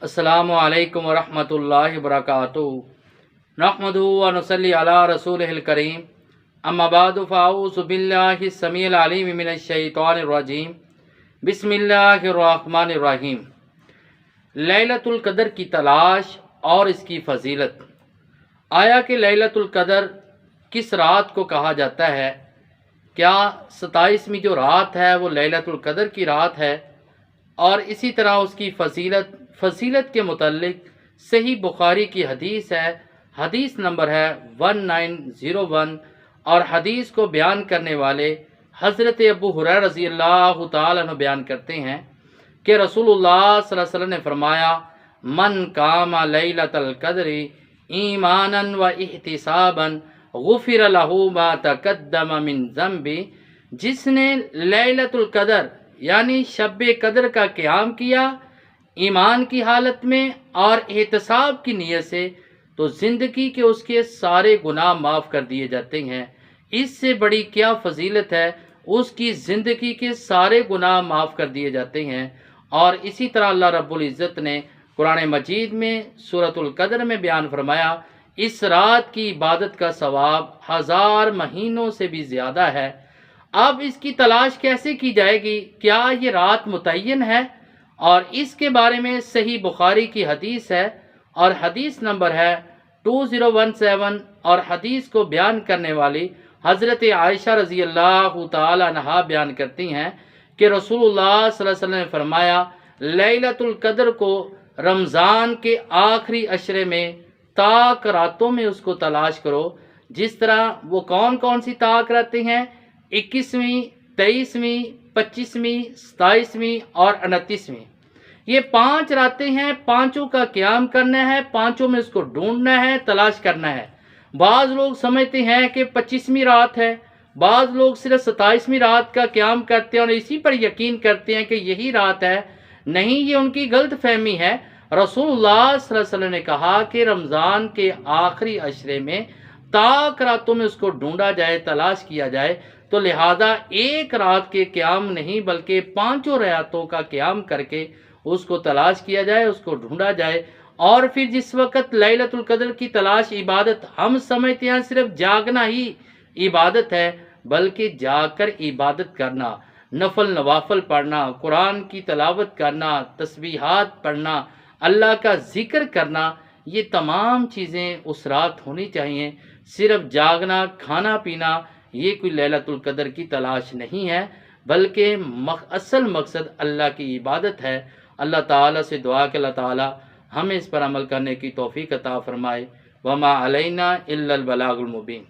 السلام علیکم ورحمۃ اللہ وبرکاتہ۔ نحمدہ و نصلی علی رسولہ الکریم، اما بعد فاعوذ باللہ السمیع العلیم من الشیطان الرجیم، بسم اللہ الرحمن الرحیم۔ لیلۃ القدر کی تلاش اور اس کی فضیلت۔ آیا کہ لیلۃ القدر کس رات کو کہا جاتا ہے؟ کیا 27ویں جو رات ہے وہ لیلۃ القدر کی رات ہے؟ اور اسی طرح اس کی فضیلت کے متعلق صحیح بخاری کی حدیث ہے، حدیث نمبر ہے 1901، اور حدیث کو بیان کرنے والے حضرت ابو ہریرہ رضی اللہ تعالیٰ عنہ بیان کرتے ہیں کہ رسول اللہ صلی اللہ علیہ وسلم نے فرمایا، من قام لیلۃ القدر ایمانا و احتسابا غفر لہ ما تقدم من ذنبہ، جس نے لیلۃ القدر یعنی شب قدر کا قیام کیا ایمان کی حالت میں اور احتساب کی نیت سے، تو زندگی کے اس کے سارے گناہ معاف کر دیے جاتے ہیں۔ اس سے بڑی کیا فضیلت ہے، اس کی زندگی کے سارے گناہ معاف کر دیے جاتے ہیں۔ اور اسی طرح اللہ رب العزت نے قرآن مجید میں سورۃ القدر میں بیان فرمایا، اس رات کی عبادت کا ثواب 1000 مہینوں سے بھی زیادہ ہے۔ اب اس کی تلاش کیسے کی جائے گی؟ کیا یہ رات متعین ہے؟ اور اس کے بارے میں صحیح بخاری کی حدیث ہے، اور حدیث نمبر ہے 2017، اور حدیث کو بیان کرنے والی حضرت عائشہ رضی اللہ تعالی عنہا بیان کرتی ہیں کہ رسول اللہ صلی اللہ علیہ وسلم نے فرمایا، لیلۃ القدر کو رمضان کے آخری عشرے میں طاق راتوں میں اس کو تلاش کرو۔ جس طرح وہ کون کون سی طاق راتیں ہیں؟ 21ویں، 23ویں، 25ویں، 27ویں اور 29ویں۔ یہ 5 راتیں ہیں، پانچوں کا قیام کرنا ہے، پانچوں میں اس کو ڈھونڈنا ہے، تلاش کرنا ہے۔ بعض لوگ سمجھتے ہیں کہ 25ویں رات ہے، بعض لوگ صرف 27ویں رات کا قیام کرتے ہیں اور اسی پر یقین کرتے ہیں کہ یہی رات ہے۔ نہیں، یہ ان کی غلط فہمی ہے۔ رسول اللہ صلی اللہ علیہ وسلم نے کہا کہ رمضان کے آخری عشرے میں طاق راتوں میں اس کو ڈھونڈا جائے، تلاش کیا جائے، تو لہذا ایک رات کے قیام نہیں بلکہ 5 راتوں کا قیام کر کے اس کو تلاش کیا جائے، اس کو ڈھونڈا جائے۔ اور پھر جس وقت لیلۃ القدر کی تلاش عبادت ہم سمجھتے ہیں صرف جاگنا ہی عبادت ہے، بلکہ جاگ کر عبادت کرنا، نفل نوافل پڑھنا، قرآن کی تلاوت کرنا، تسبیحات پڑھنا، اللہ کا ذکر کرنا، یہ تمام چیزیں اس رات ہونی چاہیے۔ صرف جاگنا، کھانا پینا، یہ کوئی لیلۃ القدر کی تلاش نہیں ہے، بلکہ اصل مقصد اللہ کی عبادت ہے۔ اللہ تعالیٰ سے دعا کہ اللہ تعالیٰ ہمیں اس پر عمل کرنے کی توفیق عطا فرمائے۔ وما علینا الا البلاغ المبین۔